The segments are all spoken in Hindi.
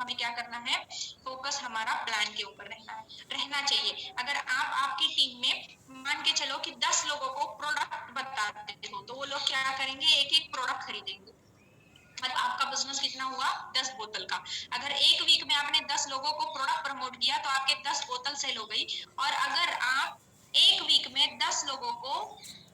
हमें क्या करना है, फोकस हमारा प्लान के ऊपर रहना चाहिए। अगर आप आपकी टीम में मान के चलो कि 10 लोगों को प्रोडक्ट बताते हो, तो वो लोग क्या करेंगे, एक एक प्रोडक्ट खरीदेंगे। मतलब आपका बिजनेस कितना हुआ, 10 बोतल का। अगर एक वीक में आपने 10 लोगों को प्रोडक्ट प्रमोट किया तो आपके 10 बोतल सेल हो गई। और अगर आप एक वीक में 10 लोगों को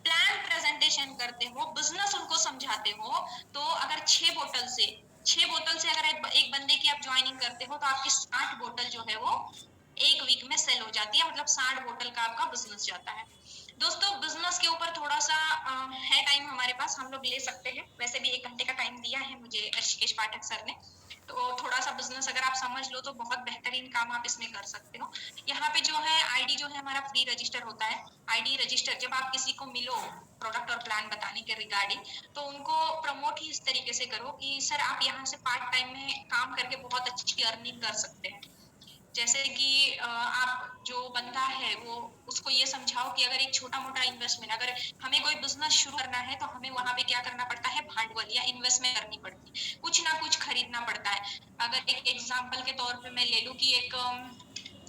प्लान प्रेजेंटेशन करते हो, बिजनेस उनको समझाते हो, तो अगर 6 बोतल से अगर एक बंदे की आप ज्वाइनिंग करते हो, तो आपकी 60 बोतल जो है वो एक वीक में सेल हो जाती है। मतलब 60 बोतल का आपका बिजनेस जाता है। दोस्तों बिजनेस के ऊपर थोड़ा सा है टाइम हमारे पास, हम लोग ले सकते हैं। वैसे भी 1 घंटे का टाइम दिया है मुझे ऋषिकेश पाठक सर ने, तो थोड़ा सा बिजनेस अगर आप समझ लो तो बहुत बेहतरीन काम आप इसमें कर सकते हो। यहाँ पे जो है आईडी जो है हमारा फ्री रजिस्टर होता है। आईडी रजिस्टर जब आप किसी को मिलो प्रोडक्ट और प्लान बताने के रिगार्डिंग, तो उनको प्रमोट ही इस तरीके से करो कि सर आप यहाँ से पार्ट टाइम में काम करके बहुत अच्छी अर्निंग कर सकते हैं। जैसे कि आप जो बंदा है वो उसको ये समझाओ कि अगर एक छोटा मोटा इन्वेस्टमेंट, अगर हमें कोई बिजनेस शुरू करना है तो हमें वहां पे क्या करना पड़ता है, भांडवल या इन्वेस्टमेंट करनी पड़ती है, कुछ ना कुछ खरीदना पड़ता है। अगर एक एग्जांपल के तौर पे मैं ले लूं कि एक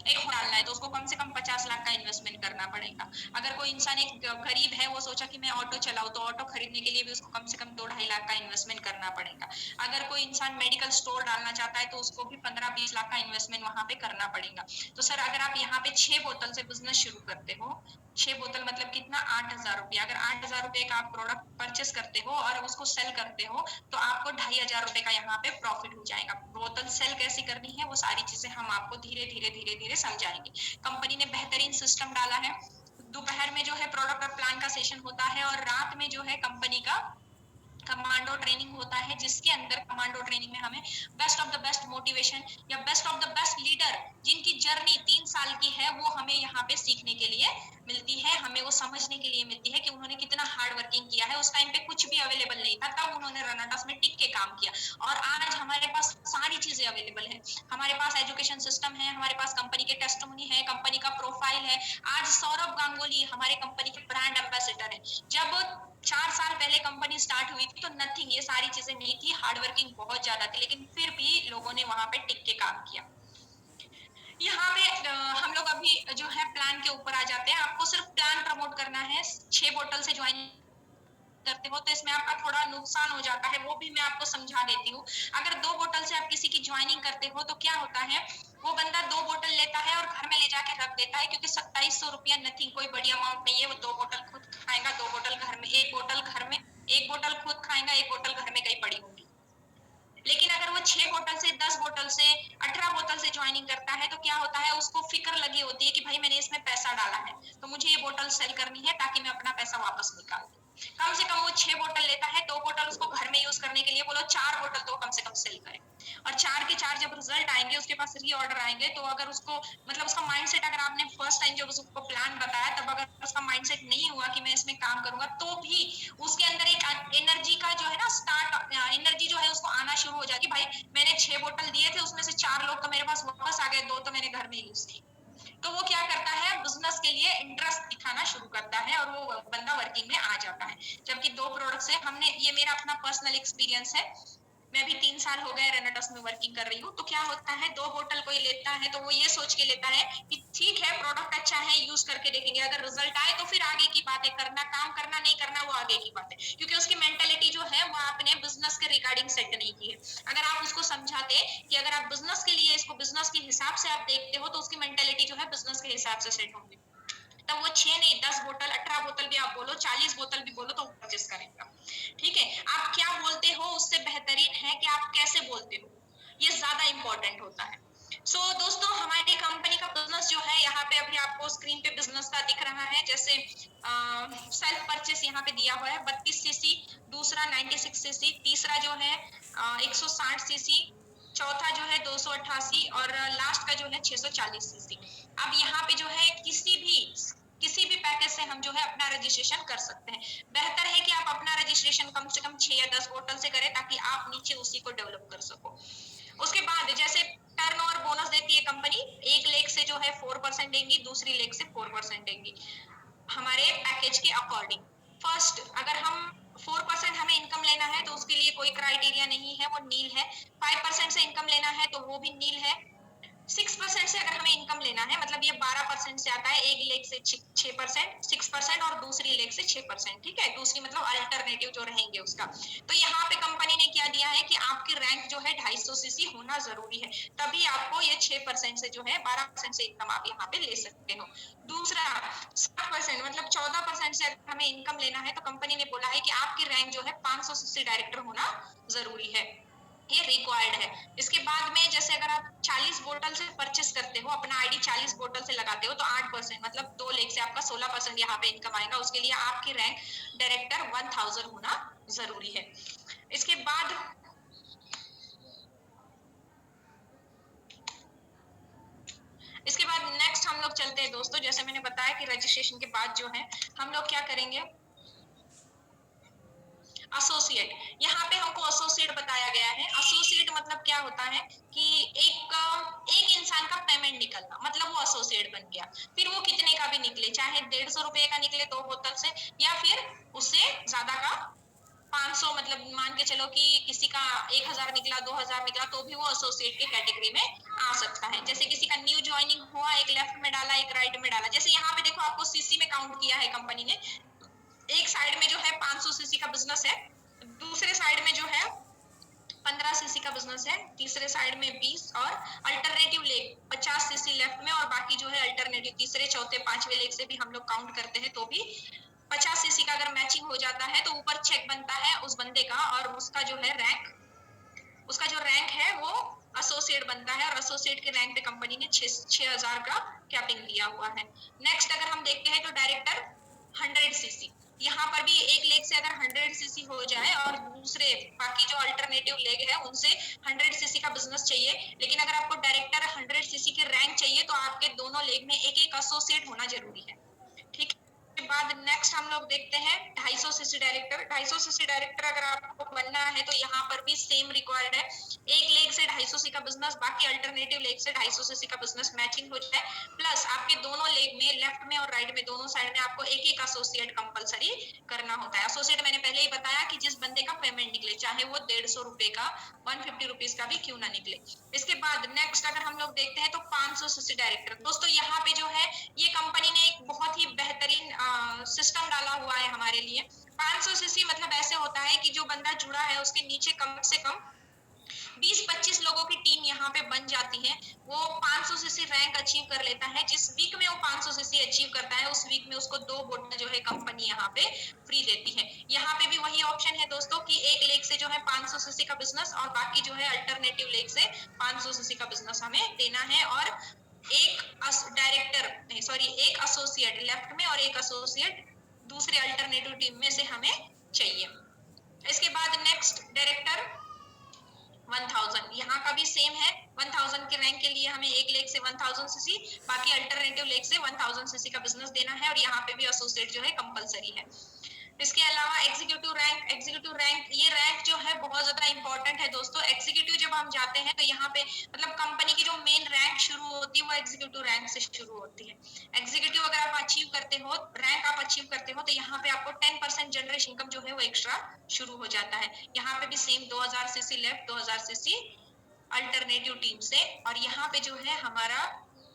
डालना है तो उसको कम से कम 50 लाख का इन्वेस्टमेंट करना पड़ेगा। अगर कोई इंसान एक गरीब है, वो सोचा कि मैं ऑटो चलाऊं, तो ऑटो खरीदने के लिए भी उसको कम से कम 2-2.5 लाख का इन्वेस्टमेंट करना पड़ेगा। अगर कोई इंसान मेडिकल स्टोर डालना चाहता है तो उसको भी 15-20 लाख का इन्वेस्टमेंट वहां पे करना पड़ेगा। तो सर अगर आप यहाँ पे 6 बोतल से बिजनेस शुरू करते हो, 6 बोतल मतलब कितना, 8,000 रुपया। अगर 8,000 रुपये का आप प्रोडक्ट परचेस करते हो और उसको सेल करते हो, तो आपको 2,500 रुपये का यहाँ पे प्रॉफिट हो जाएगा। बोतल सेल कैसी करनी है वो सारी चीजें हम आपको धीरे धीरे समझाएंगे। कंपनी ने बेहतरीन सिस्टम डाला है। दोपहर में जो है प्रोडक्ट और प्लान का सेशन होता है, और रात में जो है कंपनी का कमांडो ट्रेनिंग होता है, जिसके अंदर कमांडो ट्रेनिंग में हमें best of the best motivation या best of the best leader जिनकी जर्नी 3 साल की है, वो हमें यहाँ पे सीखने के लिए मिलती है, हमें वो समझने के लिए मिलती है कि उन्होंने कितना हार्ड वर्किंग किया है। उस टाइम पे कुछ भी अवेलेबल नहीं था, तब उन्होंने रनाटास में टिक के काम किया, और आज हमारे पास सारी चीजें अवेलेबल है। हमारे पास एजुकेशन सिस्टम है, हमारे पास कंपनी के टेस्टिमोनी है, कंपनी का प्रोफाइल है। आज सौरभ गांगुली हमारे कंपनी के ब्रांड एम्बेसडर है। जब 4 साल पहले कंपनी स्टार्ट हुई थी तो नथिंग, ये सारी चीजें नहीं थी, हार्डवर्किंग बहुत ज्यादा थी, लेकिन फिर भी लोगों ने वहां पे टिक के काम किया। यहाँ पे हम लोग अभी जो है प्लान के ऊपर आ जाते हैं। आपको सिर्फ प्लान प्रमोट करना है। 6 बोतल से ज्वाइन करते हो तो इसमें आपका थोड़ा नुकसान हो जाता है, वो भी मैं आपको समझा देती हूँ। अगर 2 बोतल से आप किसी की ज्वाइनिंग करते हो तो क्या होता है, वो बंदा 2 बोतल लेता है और घर में ले जाके रख देता है, क्योंकि 2700 रुपया नथिंग, कोई बड़ी अमाउंट नहीं है। वो 2 बोतल खुद खाएगा, 2 बोतल घर में, 1 बोतल घर में, 1 बोतल खुद खाएगा, 1 बोतल घर में कहीं पड़ी होगी। लेकिन अगर वो 6 बोतल से, 10 बोतल से, 18 बोतल से ज्वाइनिंग करता है, तो क्या होता है, उसको फिक्र लगी होती है कि भाई मैंने इसमें पैसा डाला है तो मुझे ये बोतल सेल करनी है ताकि मैं अपना पैसा वापस निकाल दूं। कम से कम वो 6 बोतल लेता है, 2 बोतल उसको घर में यूज करने के लिए, बोलो 4 बोतल तो कम से कम सेल करे। और 4 के 4 जब रिजल्ट आएंगे, उसके पास रीऑर्डर आएंगे, तो अगर उसको मतलब उसका माइंडसेट, अगर आपने फर्स्ट टाइम जब उसको प्लान बताया तब अगर उसका माइंडसेट नहीं हुआ कि मैं इसमें काम करूंगा, तो भी उसके अंदर एक एनर्जी का जो है ना, स्टार्ट एनर्जी जो है उसको आना शुरू हो जाएगी। भाई मैंने 6 बोतल दिए थे, उसमें से 4 लोग तो मेरे पास वापस आ गए, 2 तो मैंने घर में यूज किए। तो वो क्या करता है, बिजनेस के लिए इंटरेस्ट दिखाना शुरू करता है और वो बंदा वर्किंग में आ जाता है। जबकि 2 प्रोडक्ट से हमने, ये मेरा अपना पर्सनल एक्सपीरियंस है, मैं भी 3 साल हो गए रेनेटस में वर्किंग कर रही हूँ। तो क्या होता है, 2 बोतल कोई लेता है तो वो ये सोच के लेता है कि ठीक है प्रोडक्ट अच्छा है, यूज करके देखेंगे, अगर रिजल्ट आए तो फिर आगे की बात है, करना काम करना नहीं करना वो आगे की बात है, क्योंकि उसकी मेंटेलिटी जो है वो आपने बिजनेस के रिगार्डिंग सेट नहीं की है। अगर आप उसको समझाते कि अगर आप बिजनेस के लिए इसको बिजनेस के हिसाब से आप देखते हो, तो उसकी मेंटेलिटी जो है बिजनेस के हिसाब से सेट होगी। तब वो 6 नहीं, 10 बोतल, 18 बोतल भी आप बोलो, 40 बोतल भी बोलो, तो वो परचेस करेगा। ठीक है, आप क्या बोलते हो उससे बेहतरीन है कि आप कैसे बोलते हो, ये ज्यादा इंपॉर्टेंट होता है। दोस्तों हमारी कंपनी का बिजनेस जो है, यहाँ पे अभी आपको स्क्रीन पे बिजनेस का दिख रहा है। जैसे सेल्फ परचेस यहाँ पे दिया हुआ है 32 सीसी, दूसरा 96 सीसी, तीसरा जो है 160 सीसी, चौथा जो है 288, और लास्ट का जो है 640 सीसी। अब यहाँ पे जो है किसी भी पैकेज से हम जो है अपना रजिस्ट्रेशन कर सकते हैं। बेहतर है कि आप अपना रजिस्ट्रेशन कम से कम 6 या 10 बोतल से करें, ताकि आप नीचे उसी को डेवलप कर सको। उसके बाद जैसे टर्नओवर बोनस देती है कंपनी, एक लेग से जो है 4% देंगी, दूसरी लेग से 4% देंगी हमारे पैकेज के अकॉर्डिंग। फर्स्ट अगर हम 4% हमें इनकम लेना है तो उसके लिए कोई क्राइटेरिया नहीं है, वो नील है। 5% से इनकम लेना है तो वो भी नील है। 6% से अगर हमें इनकम लेना है, मतलब ये 12% से आता है, एक लेग से 6%, 6% और दूसरी लेग से 6%, ठीक है, दूसरी मतलब अल्टरनेटिव जो रहेंगे उसका। तो यहाँ पे कंपनी ने क्या दिया है कि आपकी रैंक जो है 250 सीसी होना जरूरी है, तभी आपको ये 6% से जो है 12% से इनकम आप यहाँ पे ले सकते हो। दूसरा 7% मतलब 14% से अगर हमें इनकम लेना है तो कंपनी ने बोला है कि आपकी रैंक जो है 500 सीसी डायरेक्टर होना जरूरी है, ये रिक्वायर्ड है। इसके बाद में जैसे अगर आप 40 बोतल से परचेस करते हो, अपना आईडी 40 बोतल से लगाते हो तो 8% मतलब 2 लेग से आपका 16% यहाँ पे इनकम आएगा, उसके लिए आपकी रैंक डायरेक्टर 1000 होना जरूरी है। इसके बाद नेक्स्ट हम लोग चलते हैं दोस्तों, जैसे मैंने बताया कि रजिस्ट्रेशन के बाद जो है हम लोग क्या करेंगे, एसोसिएट। यहाँ पे हमको एसोसिएट बताया गया है। एसोसिएट मतलब क्या होता है कि एक इंसान का पेमेंट निकलना, मतलब वो एसोसिएट बन गया। फिर वो कितने का भी निकले, चाहे 150 रुपए का निकले 2 बोतल से, या फिर उससे ज्यादा का 500, मतलब मान के चलो कि किसी का 1000 निकला, 2000 निकला, तो भी वो एसोसिएट के कैटेगरी में आ सकता है। जैसे किसी का न्यू ज्वाइनिंग हुआ, एक लेफ्ट में डाला, एक राइट में डाला। जैसे यहाँ पे देखो आपको सीसी में काउंट किया है कंपनी ने, एक साइड में जो है 500 सीसी का बिजनेस है, दूसरे साइड में जो है 15 सीसी का बिजनेस है, तीसरे साइड में 20 और अल्टरनेटिव लेग 50 सीसी लेफ्ट में, और बाकी जो है अल्टरनेटिव तीसरे चौथे पांचवे लेग से भी हम लोग काउंट करते हैं तो भी 50 सीसी का अगर मैचिंग हो जाता है तो ऊपर चेक बनता है उस बंदे का, और उसका जो है रैंक, उसका जो रैंक है वो एसोसिएट बनता है, और एसोसिएट के रैंक पे कंपनी ने 6000 का कैपिंग दिया हुआ है। नेक्स्ट अगर हम देखते हैं तो डायरेक्टर 100 सीसी, यहाँ पर भी एक लेग से अगर 100 सीसी हो जाए और दूसरे बाकी जो अल्टरनेटिव लेग है उनसे 100 सीसी का बिजनेस चाहिए, लेकिन अगर आपको डायरेक्टर 100 सीसी के रैंक चाहिए तो आपके दोनों लेग में एक एक एसोसिएट होना जरूरी है, ठीक है। बाद नेक्स्ट हम लोग देखते हैं 250 सीसी डायरेक्टर। 250 सीसी डायरेक्टर अगर आपको बनना है तो यहाँ पर भी सेम रिक्वायर्ड है, एक लेग से 250 सीसी का बिजनेस, बाकी अल्टरनेटिव लेग से 250 सीसी का बिजनेस मैचिंग हो जाए, प्लस आपके दोनों लेग में लेफ्ट में और राइट में दोनों साइड में आपको एक एक एसोसिएट कंपलसरी करना होता है। एसोसिएट मैंने पहले ही बताया कि जिस बंदे का पेमेंट निकले, चाहे वो 150 रुपए का 150 रुपीज का भी क्यों ना निकले। इसके बाद नेक्स्ट अगर हम लोग देखते हैं तो 500 सीसी डायरेक्टर। दोस्तों यहाँ पे जो है ये कंपनी ने एक बहुत ही बेहतरीन सिस्टम डाला हुआ है हमारे लिए। 500 सीसी मतलब ऐसे होता है कि जो बंदा जुड़ा है उसके नीचे कम से कम 20-25 लोगों की टीम यहाँ पे बन जाती है, वो 500 सीसी रैंक अचीव कर लेता है। जिस वीक में वो 500 सीसी अचीव करता है उस वीक में उसको 2 बोतल जो है कंपनी यहाँ पे फ्री देती है। यहाँ पे भी वही ऑप्शन है दोस्तों कि एक लेग से जो है 500 सीसी का बिजनेस और बाकी जो है अल्टरनेटिव लेग से 500 सीसी का बिजनेस हमें देना है, और एक डायरेक्टर नहीं सॉरी एक एसोसिएट लेफ्ट में और एक एसोसिएट दूसरे अल्टरनेटिव टीम में से हमें चाहिए। इसके बाद नेक्स्ट डायरेक्टर 1000, यहाँ का भी सेम है। 1000 के रैंक के लिए हमें एक लेग से 1000 सीसी, बाकी अल्टरनेटिव लेग से 1000 सीसी का बिजनेस देना है, और यहाँ पे भी एसोसिएट जो है कंपलसरी है। इसके अलावा एग्जीक्यूटिव रैंक ये रैंक जो है बहुत ज्यादा इंपॉर्टेंट है दोस्तों। एग्जीक्यूटिव जब हम जाते हैं तो यहाँ पे मतलब कंपनी की जो मेन रैंक शुरू होती है वो एग्जीक्यूटिव रैंक से शुरू होती है। एग्जीक्यूटिव अगर आप अचीव करते हो, रैंक आप अचीव करते हो, तो यहाँ पे आपको 10% जनरल इनकम जो है वो एक्स्ट्रा शुरू हो जाता है। यहाँ पे भी same 2000 CC left, 2000 CC alternative team से, और यहाँ पे जो है हमारा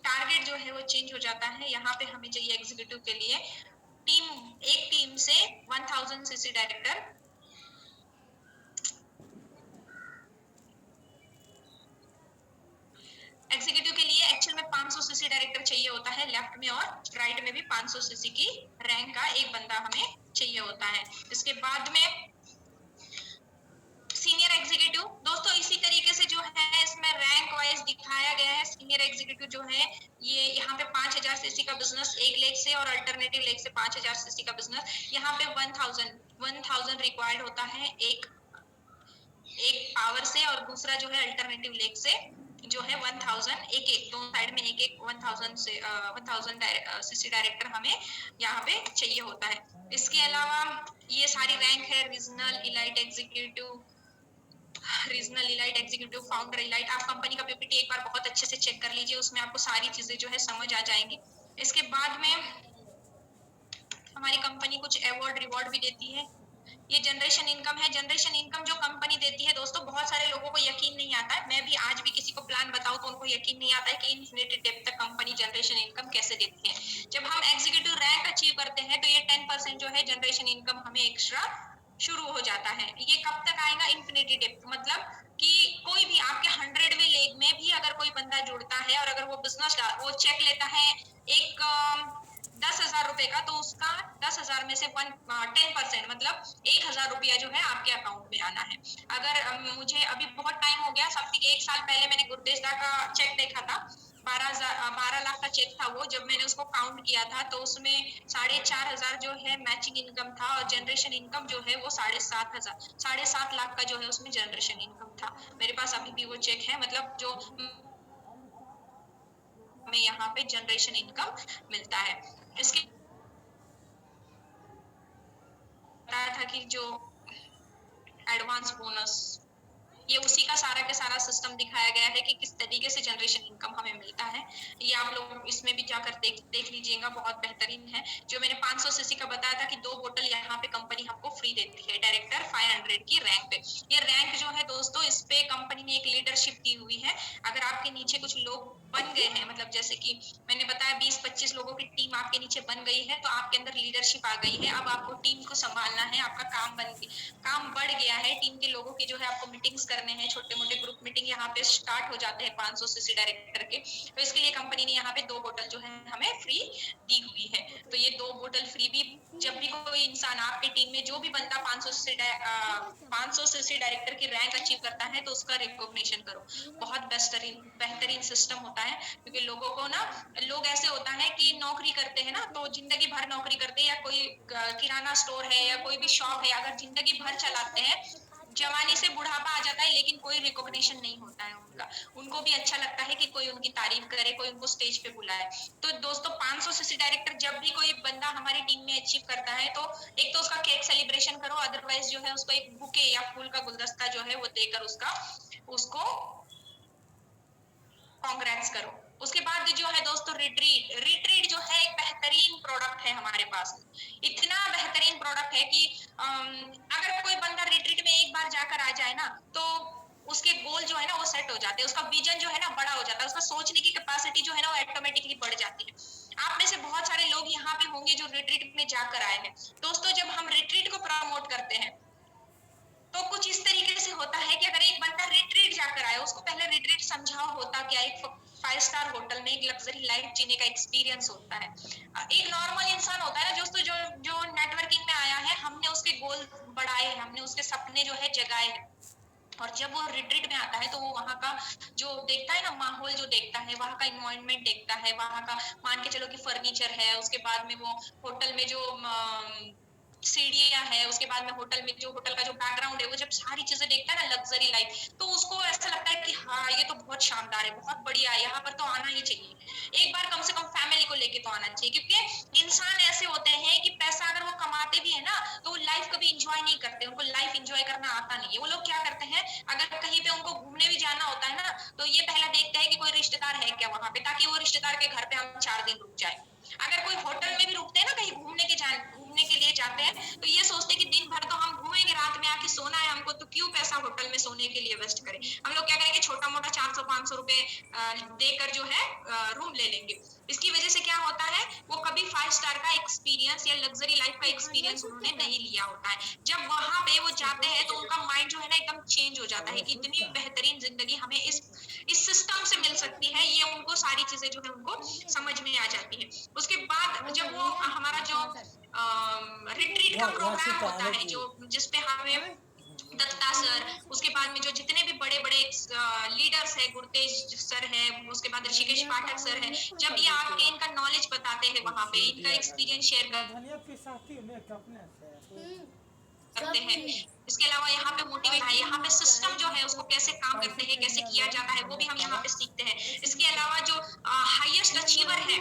टारगेट जो है वो चेंज हो जाता है। यहाँ पे हमें चाहिए एग्जीक्यूटिव के लिए एक टीम से 1000 सीसी डायरेक्टर, एग्जीक्यूटिव के लिए एक्चुअल में 500 सीसी डायरेक्टर चाहिए होता है लेफ्ट में, और राइट में भी 500 सीसी की रैंक का एक बंदा हमें चाहिए होता है। इसके बाद में सीनियर एग्जीक्यूटिव, दोस्तों इसी तरीके से जो है इसमें रैंक वाइज दिखाया गया है। सीनियर एग्जीक्यूटिव जो है ये यहाँ पे 5000 सीसी का बिजनेस एक लेग से, और अल्टरनेटिव लेग से 5000 सीसी का बिजनेस। यहाँ पे 1000 रिक्वायर्ड होता है एक पावर से, और दूसरा जो है अल्टरनेटिव लेग से जो है 1000, एक दोनों साइड में एक 1000 से 1000 सीसी डायरेक्टर हमें यहाँ पे चाहिए होता है। इसके अलावा ये सारी रैंक है regional elite executive, founder elite. आप कंपनी का पीपीटी एक बार बहुत अच्छे से चेक कर लीजिए, उसमें आपको सारी चीजें जो है समझ आ जाएंगी। इसके बाद में हमारी कंपनी कुछ अवार्ड रिवॉर्ड भी देती है। ये जनरेशन इनकम है। जनरेशन इनकम जो कंपनी देती है दोस्तों, बहुत सारे लोगों को यकीन नहीं आता है, मैं भी आज भी किसी को प्लान बताऊं तो उनको यकीन नहीं आता है कि इन्फिनिटी डेप्थ तक कंपनी जनरेशन इनकम कैसे देती है। जब हम एग्जीक्यूटिव रैंक अचीव करते हैं तो ये 10% जो है जनरेशन इनकम हमें एक्स्ट्रा शुरू हो जाता है। ये कब तक आएगा? इन्फिनिटी डेप्थ, मतलब कि कोई भी आपके 100वें लेग में भी अगर कोई बंदा जुड़ता है और अगर वो बिजनेस वो चेक लेता है एक 10,000 रुपए का, तो उसका 10,000 में से 10% मतलब 1,000 रुपया जो है आपके अकाउंट में आना है। अगर मुझे अभी बहुत टाइम हो गया, समथिंग 1 साल पहले मैंने गुरदेश दा का चेक देखा था, 12 लाख का चेक था वो। जब मैंने उसको काउंट किया था तो उसमें 4,500 जो है मैचिंग इनकम था और जनरेशन इनकम जो है वो 7.5 लाख का जो है उसमें जनरेशन इनकम था। मेरे पास अभी भी वो चेक है, मतलब जो हमें यहाँ पे जनरेशन इनकम मिलता है। इसके बताया था कि जो एडवांस बोनस, ये उसी का सारा के सारा सिस्टम दिखाया गया है कि किस तरीके से जनरेशन इनकम हमें मिलता है। ये आप लोग इसमें भी जाकर देख लीजिएगा, बहुत बेहतरीन है। जो मैंने 500 सीसी का बताया था कि 2 बोतल यहाँ पे कंपनी हमको फ्री देती है डायरेक्टर 500 की रैंक पे। ये रैंक जो है दोस्तों, इस पे कंपनी ने एक लीडरशिप दी हुई है। अगर आपके नीचे कुछ लोग बन गए हैं, मतलब जैसे कि मैंने बताया 20-25 लोगों की टीम आपके नीचे बन गई है, तो आपके अंदर लीडरशिप आ गई है। अब आपको टीम को संभालना है, आपका काम बढ़ गया है। टीम के लोगों की जो है आपको मीटिंग्स करने हैं, छोटे मोटे ग्रुप मीटिंग यहाँ पे स्टार्ट हो जाते हैं 500 सीसी डायरेक्टर के। तो इसके लिए कंपनी ने यहाँ पे 2 बोतल जो है हमें फ्री दी हुई है। तो ये 2 बोतल फ्री भी, जब भी कोई इंसान आपके टीम में जो भी बंदा 500 सीसी डायरेक्टर की रैंक अचीव करता है तो उसका रिकॉग्निशन करो। बहुत बेहतरीन सिस्टम होता है, क्योंकि लोगों को ना, लोग ऐसे होता है कि नौकरी करते हैं ना, तो जिंदगी भर नौकरी करते हैं, या कोई किराना स्टोर है या कोई भी शॉप है, अगर जिंदगी भर चलाते हैं, जवानी से बुढ़ापा आ जाता है लेकिन कोई रिकॉग्निशन नहीं होता है उनका। उनको भी अच्छा लगता है कि कोई उनकी तारीफ करे, कोई उनको स्टेज पे बुलाए। तो दोस्तों 500 सीसी डायरेक्टर जब भी कोई बंदा हमारी टीम में अचीव करता है तो एक तो उसका केक सेलिब्रेशन करो, अदरवाइज जो है उसको एक बुके या फूल का गुलदस्ता जो है वो देकर उसको कांग्रेट्स करो। उसके बाद जो है दोस्तों रिट्रीट जो है एक बेहतरीन प्रोडक्ट है हमारे पास। इतना बेहतरीन प्रोडक्ट है कि अगर कोई बंदा रिट्रीट में एक बार जाकर आ जाए ना, तो उसके गोल जो है ना वो सेट हो जाते हैं, उसका विजन जो है ना बड़ा हो जाता है, उसका सोचने की कैपेसिटी जो है ना वो ऑटोमेटिकली बढ़ जाती है। आप में से बहुत सारे लोग यहाँ पे होंगे जो रिट्रीट में जाकर आए हैं। दोस्तों जब हम रिट्रीट को प्रमोट करते हैं तो कुछ इस तरीके से होता है कि अगर एक बंदा रिट्रीट जाकर आया, उसको पहले रिट्रीट समझाओ होता क्या, एक 5 स्टार होटल में एक लग्जरी लाइफ जीने का एक्सपीरियंस होता है। एक नॉर्मल इंसान होता है ना दोस्तों, जो नेटवर्किंग में आया है, हमने उसके गोल बढ़ाए हैं, हमने उसके सपने जो है जगाए हैं, और जब वो रिट्रीट में आता है तो वो वहाँ का जो देखता है ना, माहौल जो देखता है, वहाँ का इन्वायरमेंट देखता है, वहाँ का मान के चलो कि फर्नीचर है, उसके बाद में वो होटल में जो सीढ़ियां है, उसके बाद में होटल में जो होटल का जो बैकग्राउंड है, वो जब सारी चीजें देखता है ना लग्जरी लाइफ, तो उसको ऐसा लगता है कि हाँ ये तो बहुत शानदार है, बहुत बढ़िया है, यहाँ पर तो आना ही चाहिए। एक बार कम से कम फैमिली को लेके तो आना चाहिए, क्योंकि इंसान ऐसे होते हैं कि पैसा अगर वो कमाते भी है ना तो वो लाइफ कभी इंजॉय नहीं करते, उनको लाइफ इंजॉय करना आता नहीं है। वो लोग क्या करते हैं, अगर कहीं पे उनको घूमने भी जाना होता है ना, तो ये पहला देखते हैं कि कोई रिश्तेदार है क्या वहां पे, ताकि वो रिश्तेदार के घर पे हम 4 दिन रुक जाए। अगर कोई होटल में भी रुकते हैं ना, कहीं घूमने के लिए जाते हैं, तो ये सोचते हैं कि दिन भर तो हम घूमेंगे, रात में आके सोना है हमको, तो क्यों पैसा होटल में सोने के लिए वेस्ट करें। हम लोग क्या करेंगे, छोटा मोटा 400-500 रुपए देकर जो है रूम ले लेंगे। इसकी वजह से क्या होता है, वो कभी 5 स्टार का एक्सपीरियंस या लग्जरी लाइफ का एक्सपीरियंस उन्होंने नहीं लिया होता है। जब वहां पे वो जाते हैं तो उनका माइंड जो है ना एकदम चेंज हो जाता है कि इतनी बेहतरीन जिंदगी हमें इस सिस्टम से मिल सकती है, ये उनको सारी चीजें जो है उनको समझ में आ जाती है। उसके बाद जब वो हमारा जो रिट्रीट का प्रोग्राम होता है, जो जिसपे हमें दत्ता सर, उसके बाद में जो जितने भी बड़े बड़े लीडर्स है, गुरतेज सर है, उसके बाद ऋषिकेश पाठक सर है, जब ये आके इनका नॉलेज बताते हैं, वहां पे इनका एक्सपीरियंस शेयर करते हैं। इसके अलावा यहाँ पे मोटिवेट है, यहाँ पे सिस्टम जो है उसको कैसे काम करते हैं, कैसे किया जाता है, वो भी हम यहाँ पे सीखते हैं। इसके अलावा जो हाईएस्ट अचीवर है,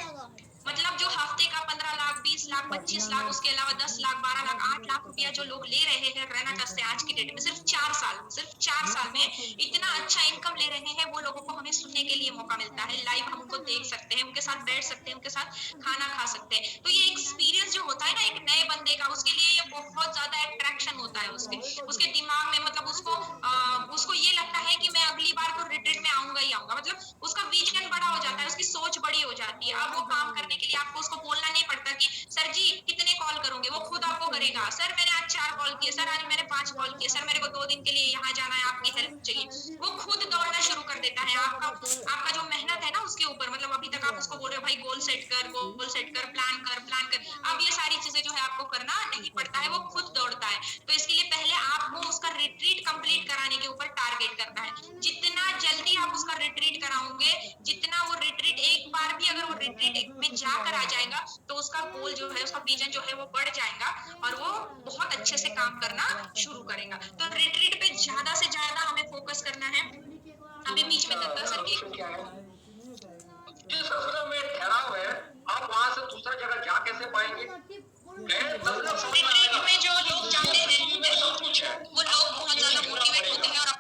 मतलब जो हफ्ते का 15 लाख 20 लाख, 25 लाख, उसके अलावा 10 लाख, 12 लाख, 8 लाख रुपया जो लोग ले रहे हैं रहना ट्रस्ट से आज की डेट में, सिर्फ 4 साल में इतना अच्छा इनकम ले रहे हैं। वो लोगों को हमें सुनने के लिए मौका मिलता है, लाइव हम उनको देख सकते हैं, उनके साथ बैठ सकते हैं, उनके साथ खाना खा सकते हैं। तो ये एक्सपीरियंस जो होता है ना एक नए बंदे का, उसके लिए ये बहुत ज्यादा अट्रैक्शन होता है उसके दिमाग में, मतलब उसको ये लगता है कि मैं अगली बार तो रिट्रीट में आऊंगा ही आऊंगा, मतलब उसका विजन बड़ा हो जाता है, उसकी सोच बड़ी हो जाती है। अब वो काम करने के लिए आपको उसको बोलना नहीं पड़ता कि सर जी कितने कॉल करोगे, वो खुद आपको करेगा। सर मैंने आज 4 कॉल किए, सर आज मैंने 5 कॉल किए, सर मेरे को 2 दिन के लिए यहाँ जाना है, आपकी हेल्प चाहिए। वो खुद दौड़ना शुरू कर देता है। आपका जो मेहनत है ना उसके ऊपर, मतलब अभी तक आप उसको बोल रहे हो भाई गोल सेट कर, प्लान कर, अब ये सारी चीजें जो है आपको करना नहीं पड़ता है, वो खुद दौड़ता है। तो इसके लिए पहले आपको उसका रिट्रीट कंप्लीट कराने के ऊपर टारगेट करना है। जितना जल्दी आप उसका रिट्रीट कराओगे, जितना वो रिट्रीट, एक बार भी अगर वो रिट्रीट में जाकर आ जाएगा तो उसका गोल जो है, उसका विजन जो है वो बढ़ जाएगा और वो बहुत अच्छे से काम करना शुरू करेगा। तो रिट्रीट पे ज्यादा से ज्यादा हमें फोकस करना है। अभी बीच में दत्ता सर की जिस ससुरा में ठहराव है, आप वहां से दूसरा जगह जा कैसे पाएंगे? रिट्रीट में जो लोग जाते हैं सब कुछ है, वो लोग बहुत ज्यादा मोटिवेट होते हैं और